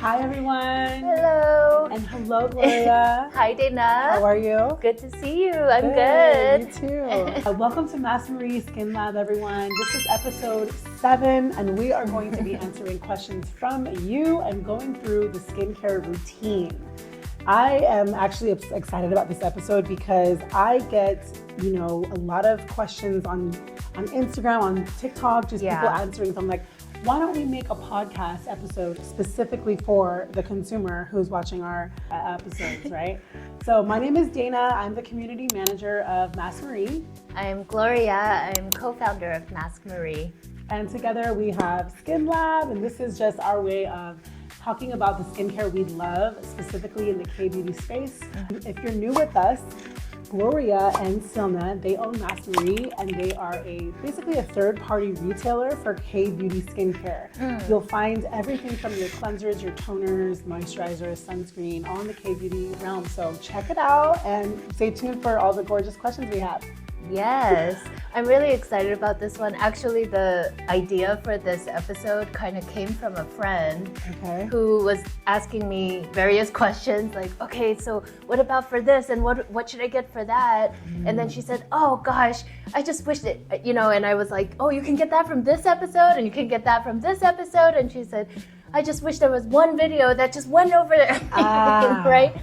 Hi everyone. Hello. And hello Gloria. Hi Dana. How are you? Good to see you. I'm good. Me too. Welcome to Mass Marie Skin Lab, everyone. This is episode 7 and we are going to be answering questions from you and going through the skincare routine. I am actually excited about this episode because I get, a lot of questions on Instagram, on TikTok, just people answering. So I'm like, why don't we make a podcast episode specifically for the consumer who's watching our episodes, right? So my name is Dana. I'm the community manager of Mass Marie. I'm Gloria. I'm co-founder of Mask Marie. And together we have Skin Lab, and this is just our way of talking about the skincare we love, specifically in the Kbeauty space. If you're new with us, Gloria and Silna, they own Mass Marie, and they are basically a third-party retailer for Kbeauty skincare. You'll find everything from your cleansers, your toners, moisturizers, sunscreen, all in the Kbeauty realm. So check it out and stay tuned for all the gorgeous questions we have. Yes, I'm really excited about this one. Actually, the idea for this episode kind of came from a friend who was asking me various questions like, okay, so what about for this and what should I get for that? And then she said, oh gosh, I just wished it, and I was like, oh, you can get that from this episode and you can get that from this episode. And she said, I just wish there was one video that just went over everything, right?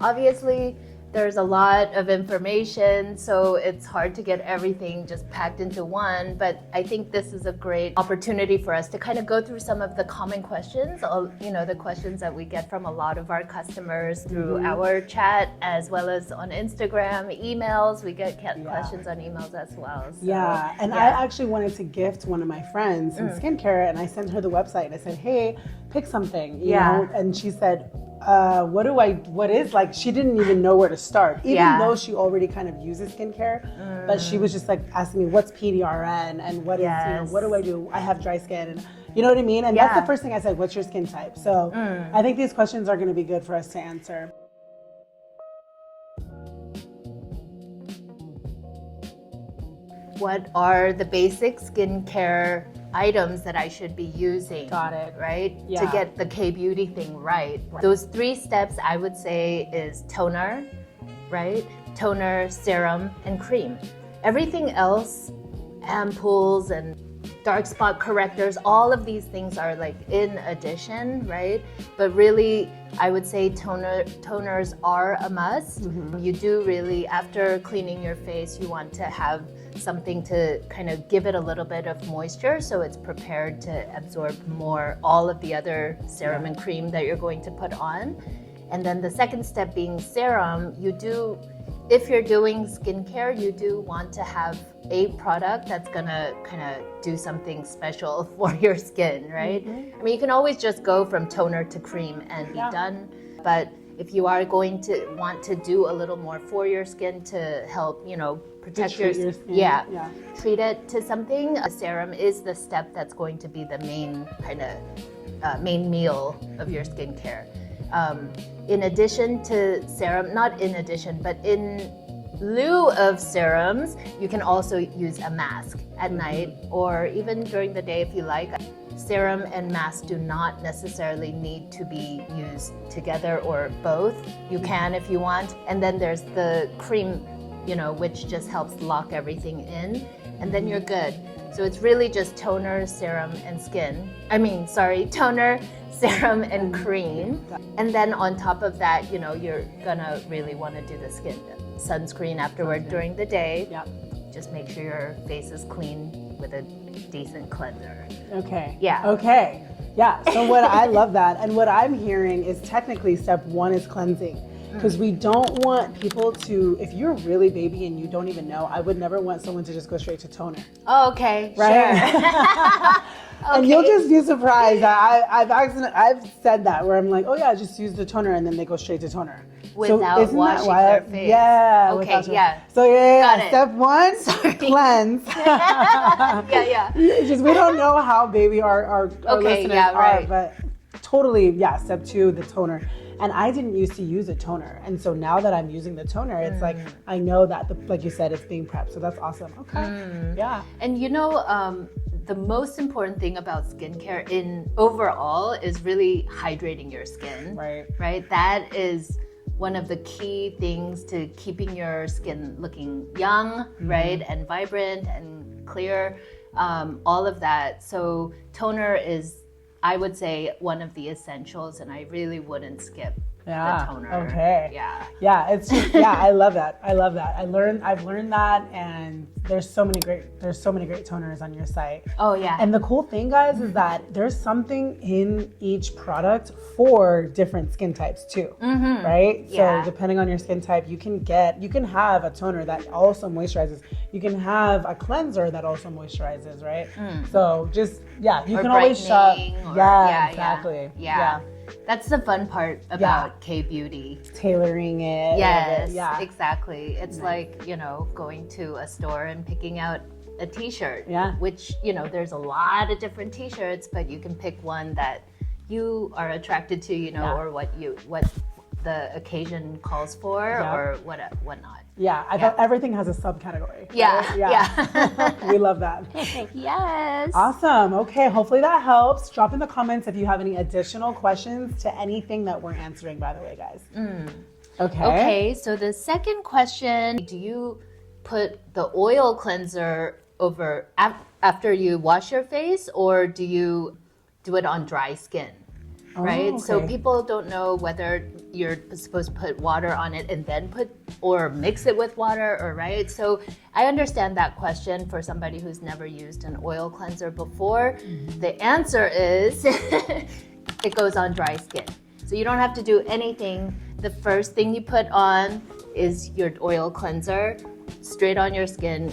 Obviously, there's a lot of information, so it's hard to get everything just packed into one, but I think this is a great opportunity for us to kind of go through some of the common questions, the questions that we get from a lot of our customers through our chat, as well as on Instagram, emails. We get questions on emails as well. So, I actually wanted to gift one of my friends some skincare, and I sent her the website, and I said, hey, pick something, you know, and she said, she didn't even know where to start, even though she already kind of uses skincare, but she was just like asking me, what's PDRN and what is, what do I do? I have dry skin, and you know what I mean? And that's the first thing I said, what's your skin type? So I think these questions are going to be good for us to answer. What are the basic skincare items that I should be using? Got it. Right? Yeah. To get the Kbeauty thing right. Those 3 steps I would say is toner, right? Toner, serum, and cream. Everything else, ampoules and dark spot correctors, all of these things are like in addition, right? But really, I would say toners are a must. You do really, after cleaning your face, you want to have something to kind of give it a little bit of moisture so it's prepared to absorb more all of the other serum and cream that you're going to put on. And then the second step being serum, if you're doing skincare, you do want to have a product that's gonna kind of do something special for your skin, right? I mean, you can always just go from toner to cream and be done, but if you are going to want to do a little more for your skin to help, protect your skin, treat it to something, a serum is the step that's going to be the main main meal of your skincare. In addition to serum, not in addition, but in lieu of serums, you can also use a mask at night or even during the day if you like. Serum and mask do not necessarily need to be used together or both. You can if you want. And then there's the cream, which just helps lock everything in, and then you're good. So it's really just toner, serum, and toner, serum, and cream. And then on top of that, you're gonna really want to do the sunscreen afterward during the day. Just make sure your face is clean with a decent cleanser. So I love that. And what I'm hearing is technically step 1 is cleansing. Because we don't want people to, if you're really baby and you don't even know, I would never want someone to just go straight to toner. Oh, okay, right? Sure. And you'll just be surprised. I've said that where I'm like, oh yeah, just use the toner, and then they go straight to toner. Without washing their face. Yeah. Okay, So step 1, cleanse. Just we don't know how baby our listeners are, but totally, step 2, the toner. And I didn't used to use a toner. And so now that I'm using the toner, it's like, I know that, like you said, it's being prepped. So that's awesome. Okay. Yeah. And the most important thing about skincare in overall is really hydrating your skin. Right? That is one of the key things to keeping your skin looking young, right? And vibrant and clear, all of that. So toner is, I would say, one of the essentials, and I really wouldn't skip the toner. Okay. Yeah. It's just, I love that. I've learned that, and there's so many great toners on your site. Oh yeah. And the cool thing, guys, is that there's something in each product for different skin types too, right? Yeah. So depending on your skin type, you can have a toner that also moisturizes. You can have a cleanser that also moisturizes, right? So just, you can always shop. Exactly. Yeah. That's the fun part about Kbeauty. Tailoring it. Yes, exactly. It's like, going to a store and picking out a t-shirt, which, there's a lot of different t-shirts, but you can pick one that you are attracted to, or what the occasion calls for, or whatnot. Yeah, I thought everything has a subcategory. Yeah. We love that. Yes. Awesome. Okay, hopefully that helps. Drop in the comments if you have any additional questions to anything that we're answering, by the way, guys. Okay, so the second question, do you put the oil cleanser over after you wash your face, or do you do it on dry skin? Right? So people don't know whether you're supposed to put water on it and then or mix it with water, or right? So I understand that question for somebody who's never used an oil cleanser before. The answer is it goes on dry skin. So you don't have to do anything. The first thing you put on is your oil cleanser, straight on your skin.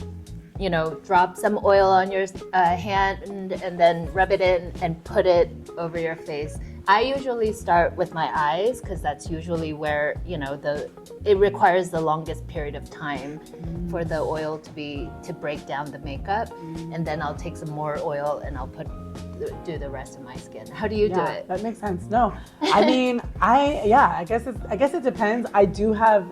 Drop some oil on your hand and then rub it in and put it over your face. I usually start with my eyes because that's usually where, it requires the longest period of time for the oil to break down the makeup. And then I'll take some more oil and I'll do the rest of my skin. How do you do it? That makes sense. No, I mean, I guess it depends. I do have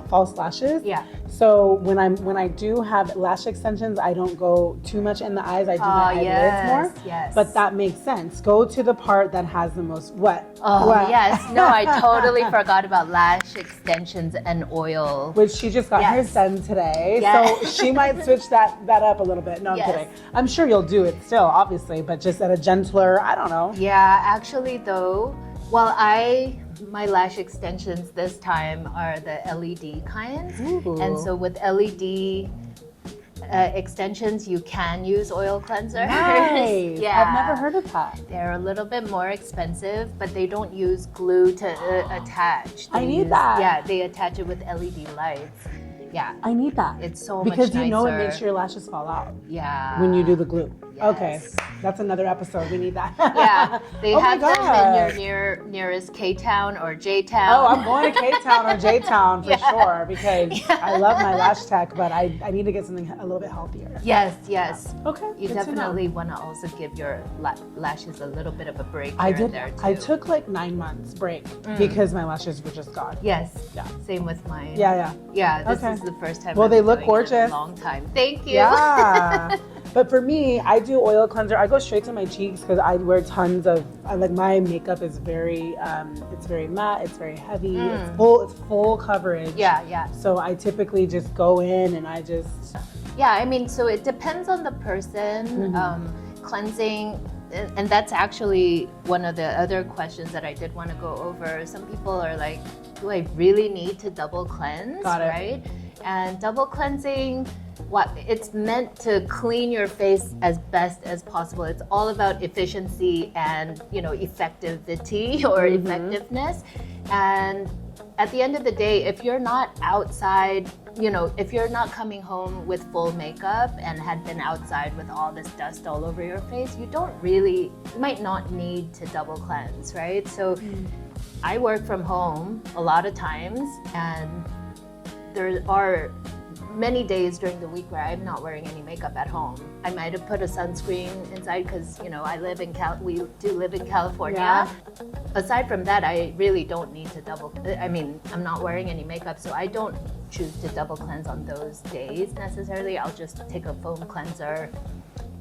false lashes. Yeah. So when I do have lash extensions, I don't go too much in the eyes. I do my eyelids more. Yes. But that makes sense. Go to the part that has the most wet. Yes. No, I totally forgot about lash extensions and oil. Which she just got hers done today. Yes. So she might switch that up a little bit. No, I'm kidding. I'm sure you'll do it still, obviously, but just at a gentler, I don't know. Yeah, actually though, my lash extensions this time are the LED kinds. And so with LED extensions, you can use oil cleanser. Nice. I've never heard of that. They're a little bit more expensive, but they don't use glue to attach. I need that. Yeah, they attach it with LED lights. Yeah. I need that. It's so much because nicer. it makes your lashes fall out. Yeah. When you do the glue. Yes. Okay. That's another episode. We need that. Yeah. They have them in your nearest K-Town or J-Town. Oh, I'm going to K-Town or J-Town for sure because I love my lash tech, but I need to get something a little bit healthier. Yes. Okay. You definitely want to also give your lashes a little bit of a break there too. I took like 9 months break because my lashes were just gone. Yes. Yeah. Same with mine. Yeah. This is the first time. Well, they look gorgeous. In a long time. Thank you. Yeah. But for me, I do oil cleanser. I go straight to my cheeks because I wear tons of my makeup is very it's very matte, it's very heavy, it's full coverage. Yeah. So I typically just go in and I just so it depends on the person. Cleansing, and that's actually one of the other questions that I did want to go over. Some people are like, do I really need to double cleanse? Got it. Right? And double cleansing, it's meant to clean your face as best as possible. It's all about efficiency and effectivity or effectiveness. And at the end of the day, if you're not outside, if you're not coming home with full makeup and had been outside with all this dust all over your face, you might not need to double cleanse, right? So I work from home a lot of times, and there are many days during the week where I'm not wearing any makeup at home. I might have put a sunscreen inside because we do live in California. Yeah. Aside from that, I really don't need to I'm not wearing any makeup, so I don't choose to double cleanse on those days necessarily. I'll just take a foam cleanser,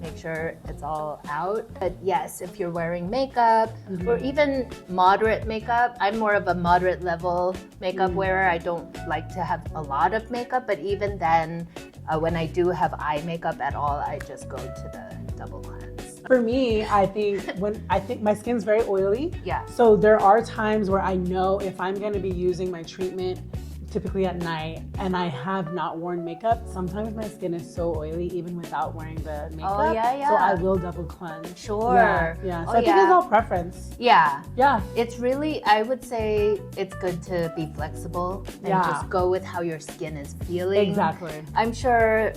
make sure it's all out. But yes, if you're wearing makeup or even moderate makeup, I'm more of a moderate level makeup wearer. I don't like to have a lot of makeup, but even then, when I do have eye makeup at all, I just go to the double cleanse. For me, I think my skin's very oily. Yeah. So there are times where I know if I'm going to be using my treatment typically at night and I have not worn makeup, sometimes my skin is so oily even without wearing the makeup. Oh, yeah. So I will double cleanse. Sure. Yeah. So I think it's all preference. Yeah. Yeah. It's really, I would say it's good to be flexible and just go with how your skin is feeling. Exactly. I'm sure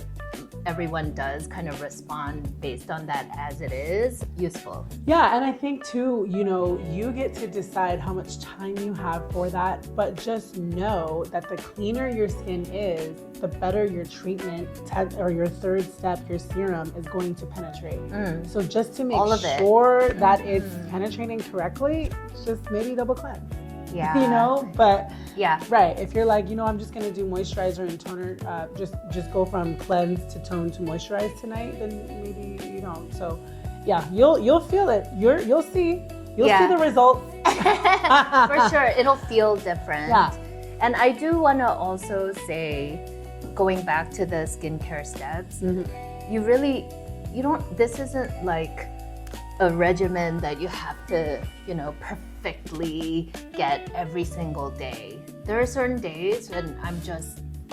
everyone does kind of respond based on that as it is useful. Yeah, and I think too, you get to decide how much time you have for that, but just know that the cleaner your skin is, the better your treatment or your third step, your serum, is going to penetrate. So just to make sure that it's penetrating correctly, just maybe double cleanse. Yeah. But yeah, right. If you're like, I'm just gonna do moisturizer and toner, just go from cleanse to tone to moisturize tonight, then maybe you don't. So yeah, you'll feel it. You'll see the results. For sure, it'll feel different. Yeah. And I do want to also say, going back to the skincare steps, this isn't like a regimen that you have to, perfectly get every single day. There are certain days when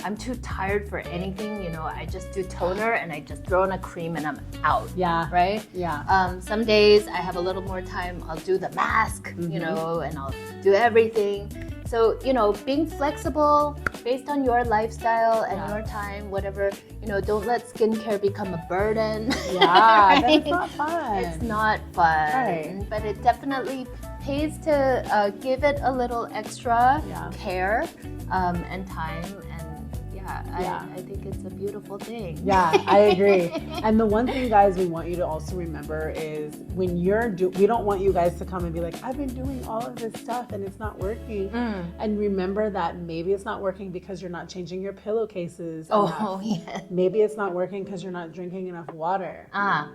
I'm too tired for anything, I just do toner and I just throw in a cream and I'm out. Yeah. Right? Yeah. Some days I have a little more time, I'll do the mask, and I'll do everything. So, being flexible based on your lifestyle and your time, whatever, don't let skincare become a burden. Yeah, that's not fun. It's not fun, right. But it definitely pays to give it a little extra care and time. I think it's a beautiful thing. Yeah, I agree. And the one thing, guys, we want you to also remember is when we don't want you guys to come and be like, I've been doing all of this stuff and it's not working. And remember that maybe it's not working because you're not changing your pillowcases enough. Yeah. Maybe it's not working because you're not drinking enough water.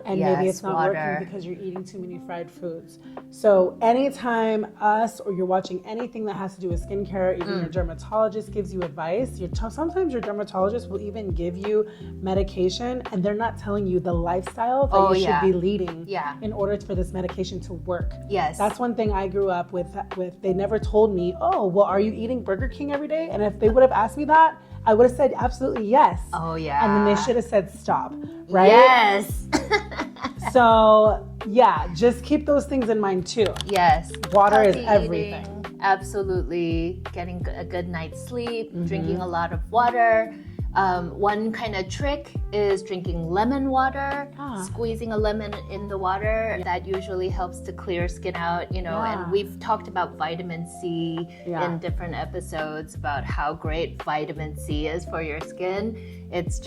Maybe it's not working because you're eating too many fried foods. So anytime or you're watching anything that has to do with skincare, even your dermatologist gives you advice, sometimes your dermatologist will even give you medication and they're not telling you the lifestyle that you should be leading in order for this medication to work. Yes. That's one thing I grew up with. They never told me, oh, well, are you eating Burger King every day? And if they would have asked me that, I would have said absolutely yes. Oh, yeah. And then they should have said stop, right? Yes. So, yeah, just keep those things in mind too. Yes. Water is Healthy everything. Eating, absolutely. Getting a good night's sleep, drinking a lot of water. One kind of trick is drinking lemon water, squeezing a lemon in the water. That usually helps to clear skin out, and we've talked about vitamin C in different episodes about how great vitamin C is for your skin. It's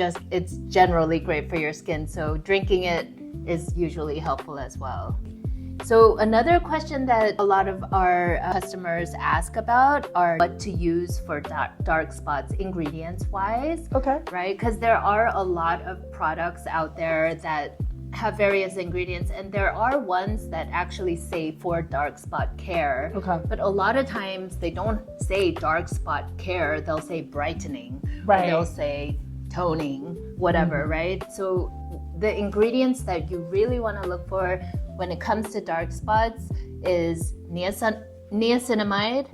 generally great for your skin. So drinking it is usually helpful as well. So another question that a lot of our customers ask about are what to use for dark spots ingredients-wise. Okay. Right? Because there are a lot of products out there that have various ingredients, and there are ones that actually say for dark spot care. Okay. But a lot of times they don't say dark spot care, they'll say brightening. Right. Or they'll say toning, whatever, right? So the ingredients that you really want to look for when it comes to dark spots is niacinamide,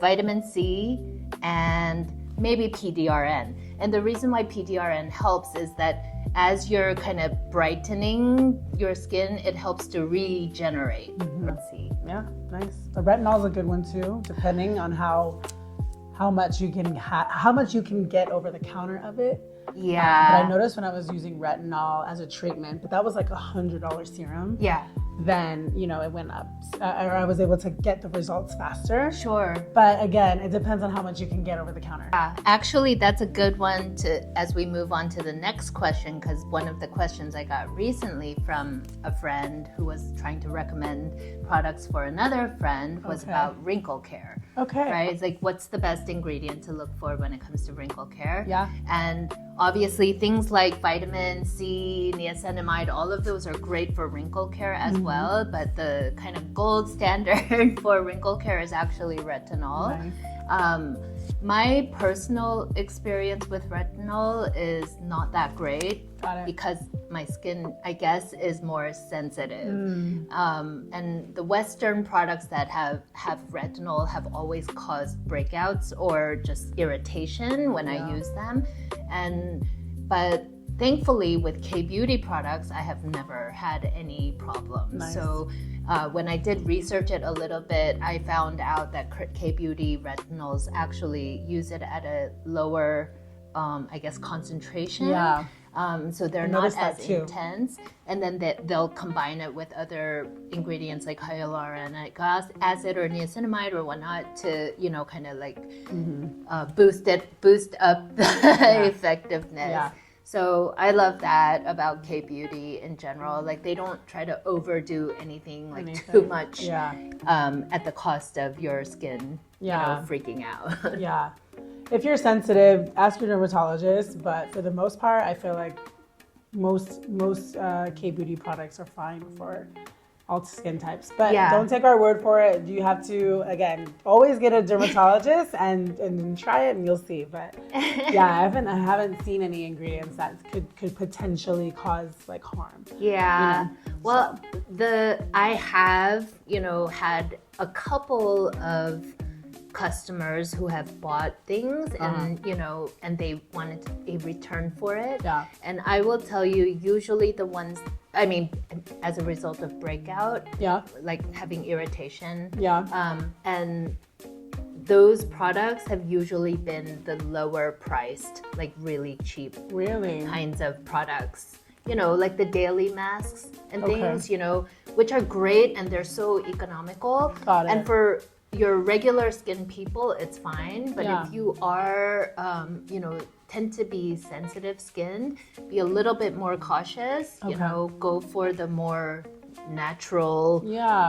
vitamin C, and maybe PDRN. And the reason why PDRN helps is that as you're kind of brightening your skin, it helps to regenerate. Let's see. Yeah, nice. The retinol is a good one too, depending on how much you can get over the counter of it. Yeah. But I noticed when I was using retinol as a treatment, but that was like $100 serum. Yeah. Then, it went up. Or I was able to get the results faster. Sure. But again, it depends on how much you can get over the counter. Yeah. Actually, that's a good one as we move on to the next question, because one of the questions I got recently from a friend who was trying to recommend products for another friend was about wrinkle care. Okay. Right? It's like, what's the best ingredient to look for when it comes to wrinkle care? Yeah. And obviously things like vitamin C, niacinamide, all of those are great for wrinkle care as well, but the kind of gold standard for wrinkle care is actually retinol. Nice. My personal experience with retinol is not that great because my skin, I guess, is more sensitive. And the Western products that have retinol have always caused breakouts or just irritation when I use them. But thankfully with Kbeauty products, I have never had any problems. Nice. So when I did research it a little bit, I found out that Kbeauty retinols actually use it at a lower, I guess, concentration. Yeah. So they're not as intense. And then they'll combine it with other ingredients like hyaluronic acid or niacinamide or whatnot to, kind of like boost up the effectiveness. Yeah. So I love that about Kbeauty in general. Like they don't try to overdo anything too much at the cost of your skin freaking out. Yeah. If you're sensitive, ask your dermatologist, but for the most part, I feel like most Kbeauty products are fine for all skin types. But don't take our word for it. You have to, again, always get a dermatologist and try it and you'll see. But I haven't seen any ingredients that could potentially cause like harm. Yeah. Well, I have, had a couple of customers who have bought things and and they wanted a return for it. And I will tell you, usually the ones, as a result of breakout, like having irritation, and those products have usually been the lower priced, like really cheap kinds of products, like the daily masks and things, which are great and they're so economical. And for your regular skin people, it's fine. But if you are, tend to be sensitive skinned, be a little bit more cautious, go for the more natural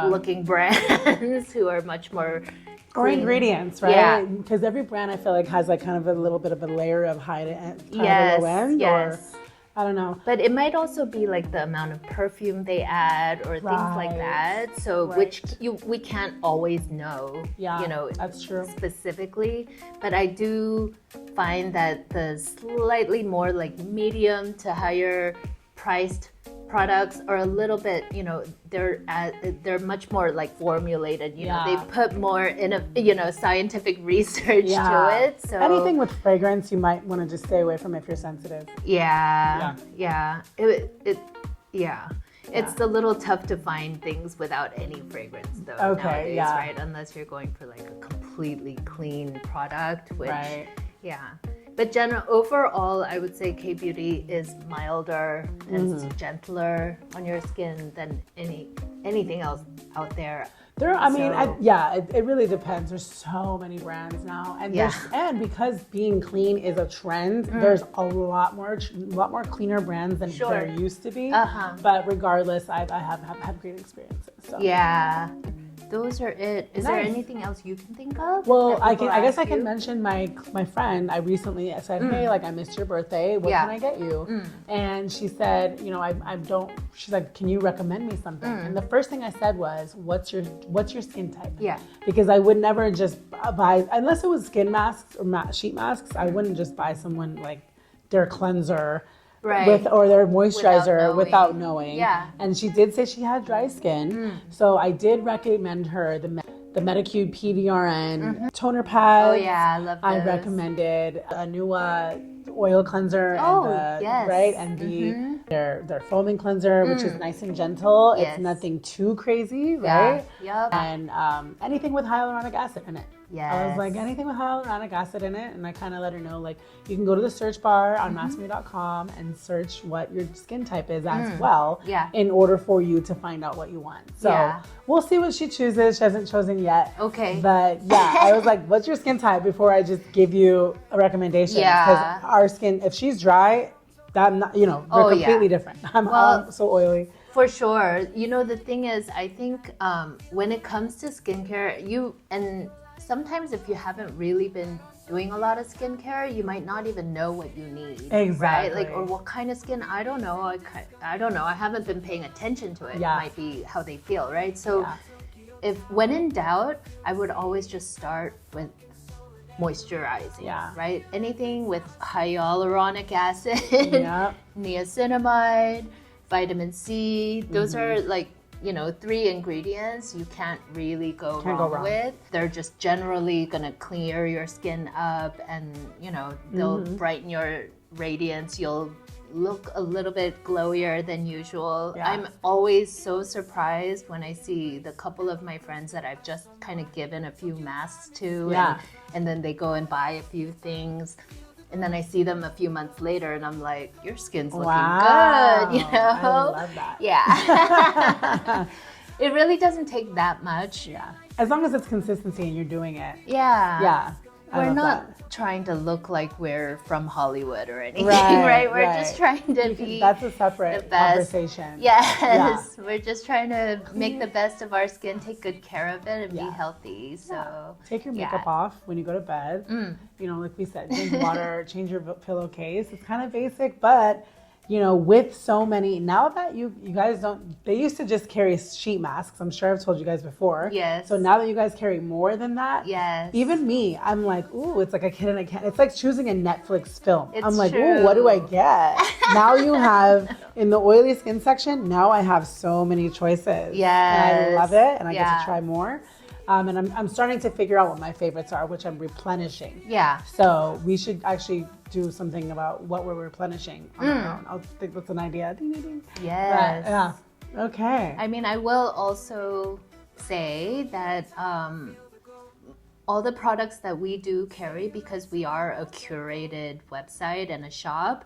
looking brands who are much more clean. Or ingredients, right? Because every brand I feel like has like kind of a little bit of a layer of high to low end. Or I don't know. But it might also be like the amount of perfume they add or things like that. So which we can't always know, that's true. Specifically. But I do find that the slightly more like medium to higher priced products are a little bit, they're much more like formulated, they put more in scientific research to it. So anything with fragrance you might want to just stay away from if you're sensitive. It's a little tough to find things without any fragrance though nowadays, right? Unless you're going for like a completely clean product, which But overall, I would say Kbeauty is milder and gentler on your skin than anything else out there. It really depends. There's so many brands now, and because being clean is a trend, there's a lot more cleaner brands than there used to be. But regardless, I have had great experiences. So. Yeah. Those are it. Is there anything else you can think of? Well, I guess I can mention my friend. I recently said, hey, like I missed your birthday. What can I get you? And she said, she's like, can you recommend me something? And the first thing I said was, what's your skin type? Yeah. Because I would never just buy, unless it was skin masks or sheet masks, I wouldn't just buy someone like their cleanser. Or their moisturizer without knowing. Yeah. And she did say she had dry skin. So I did recommend her the Medicube PDRN toner pad. Oh yeah, I love those. I recommended a new oil cleanser and their foaming cleanser, which is nice and gentle. It's nothing too crazy, right? Yep. And anything with hyaluronic acid in it. Yes. I was like, anything with hyaluronic acid in it, and I kind of let her know, like, you can go to the search bar on massme.com and search what your skin type is as well in order for you to find out what you want. So we'll see what she chooses. She hasn't chosen yet. Okay. But I was like, what's your skin type before I just give you a recommendation? Because our skin, if she's dry, we're completely different. I'm so oily. For sure. The thing is, I think when it comes to skincare, sometimes if you haven't really been doing a lot of skincare, you might not even know what you need. Exactly. Right? Like, or what kind of skin, I don't know. I don't know. I haven't been paying attention to it. Yeah. It might be how they feel, right? So if when in doubt, I would always just start with moisturizing, right? Anything with hyaluronic acid, niacinamide, vitamin C, those are like, you know, 3 ingredients you can't really go wrong with. They're just generally gonna clear your skin up and, you know, they'll brighten your radiance. You'll look a little bit glowier than usual. I'm always so surprised when I see the couple of my friends that I've just kind of given a few masks to and then they go and buy a few things. And then I see them a few months later and I'm like, your skin's looking good, you know? I love that. Yeah. It really doesn't take that much. Yeah. As long as it's consistency and you're doing it. Yeah. Yeah. We're not trying to look like we're from Hollywood or anything, right? We're just trying to be that's a separate conversation. Yes. We're just trying to make the best of our skin, take good care of it, and be healthy. So take your makeup off when you go to bed. You know, like we said, drink water, change your pillowcase. It's kind of basic, but you know, with so many, now that you guys don't, they used to just carry sheet masks. I'm sure I've told you guys before. Yes. So now that you guys carry more than that, even me, I'm like, ooh, it's like a kid in a can. It's like choosing a Netflix film. I'm like, ooh, what do I get? Now you have, in the oily skin section, now I have so many choices. Yes. And I love it, and I get to try more. And I'm starting to figure out what my favorites are, which I'm replenishing. Yeah. So we should actually do something about what we're replenishing on our own. I think that's an idea. Ding, ding, ding. Yes. But, yeah. Okay. I mean, I will also say that all the products that we do carry, because we are a curated website and a shop,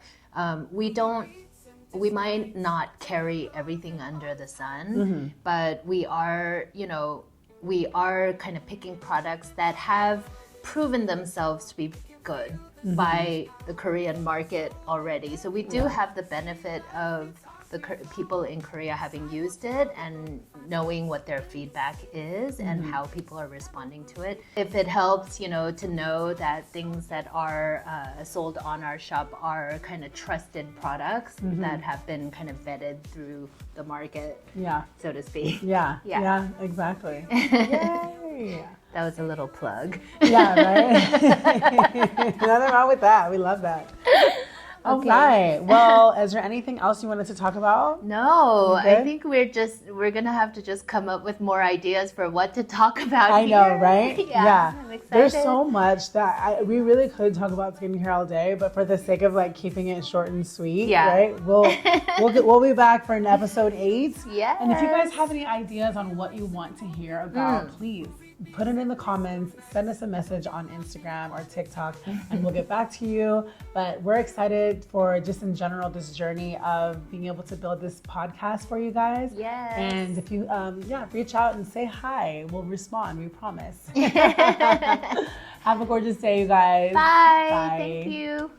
we might not carry everything under the sun, but we are, you know, we are kind of picking products that have proven themselves to be good by the Korean market already. So we do have the benefit of the people in Korea having used it and knowing what their feedback is and how people are responding to it. If it helps, you know, to know that things that are sold on our shop are kind of trusted products that have been kind of vetted through the market, so to speak. Yeah, exactly. Yay! That was a little plug. Yeah, right? Nothing wrong with that. We love that. All right. Well, is there anything else you wanted to talk about? No, I think we're gonna have to just come up with more ideas for what to talk about. I know, right? Yeah. I'm excited. There's so much that we really could talk about skincare all day, but for the sake of like keeping it short and sweet, right? We'll be back for an episode 8. Yeah. And if you guys have any ideas on what you want to hear about, please put it in the comments, send us a message on Instagram or TikTok, and we'll get back to you. But we're excited for just in general this journey of being able to build this podcast for you guys. Yes. And if you reach out and say hi, we'll respond, we promise. Have a gorgeous day, you guys. Bye. Thank you.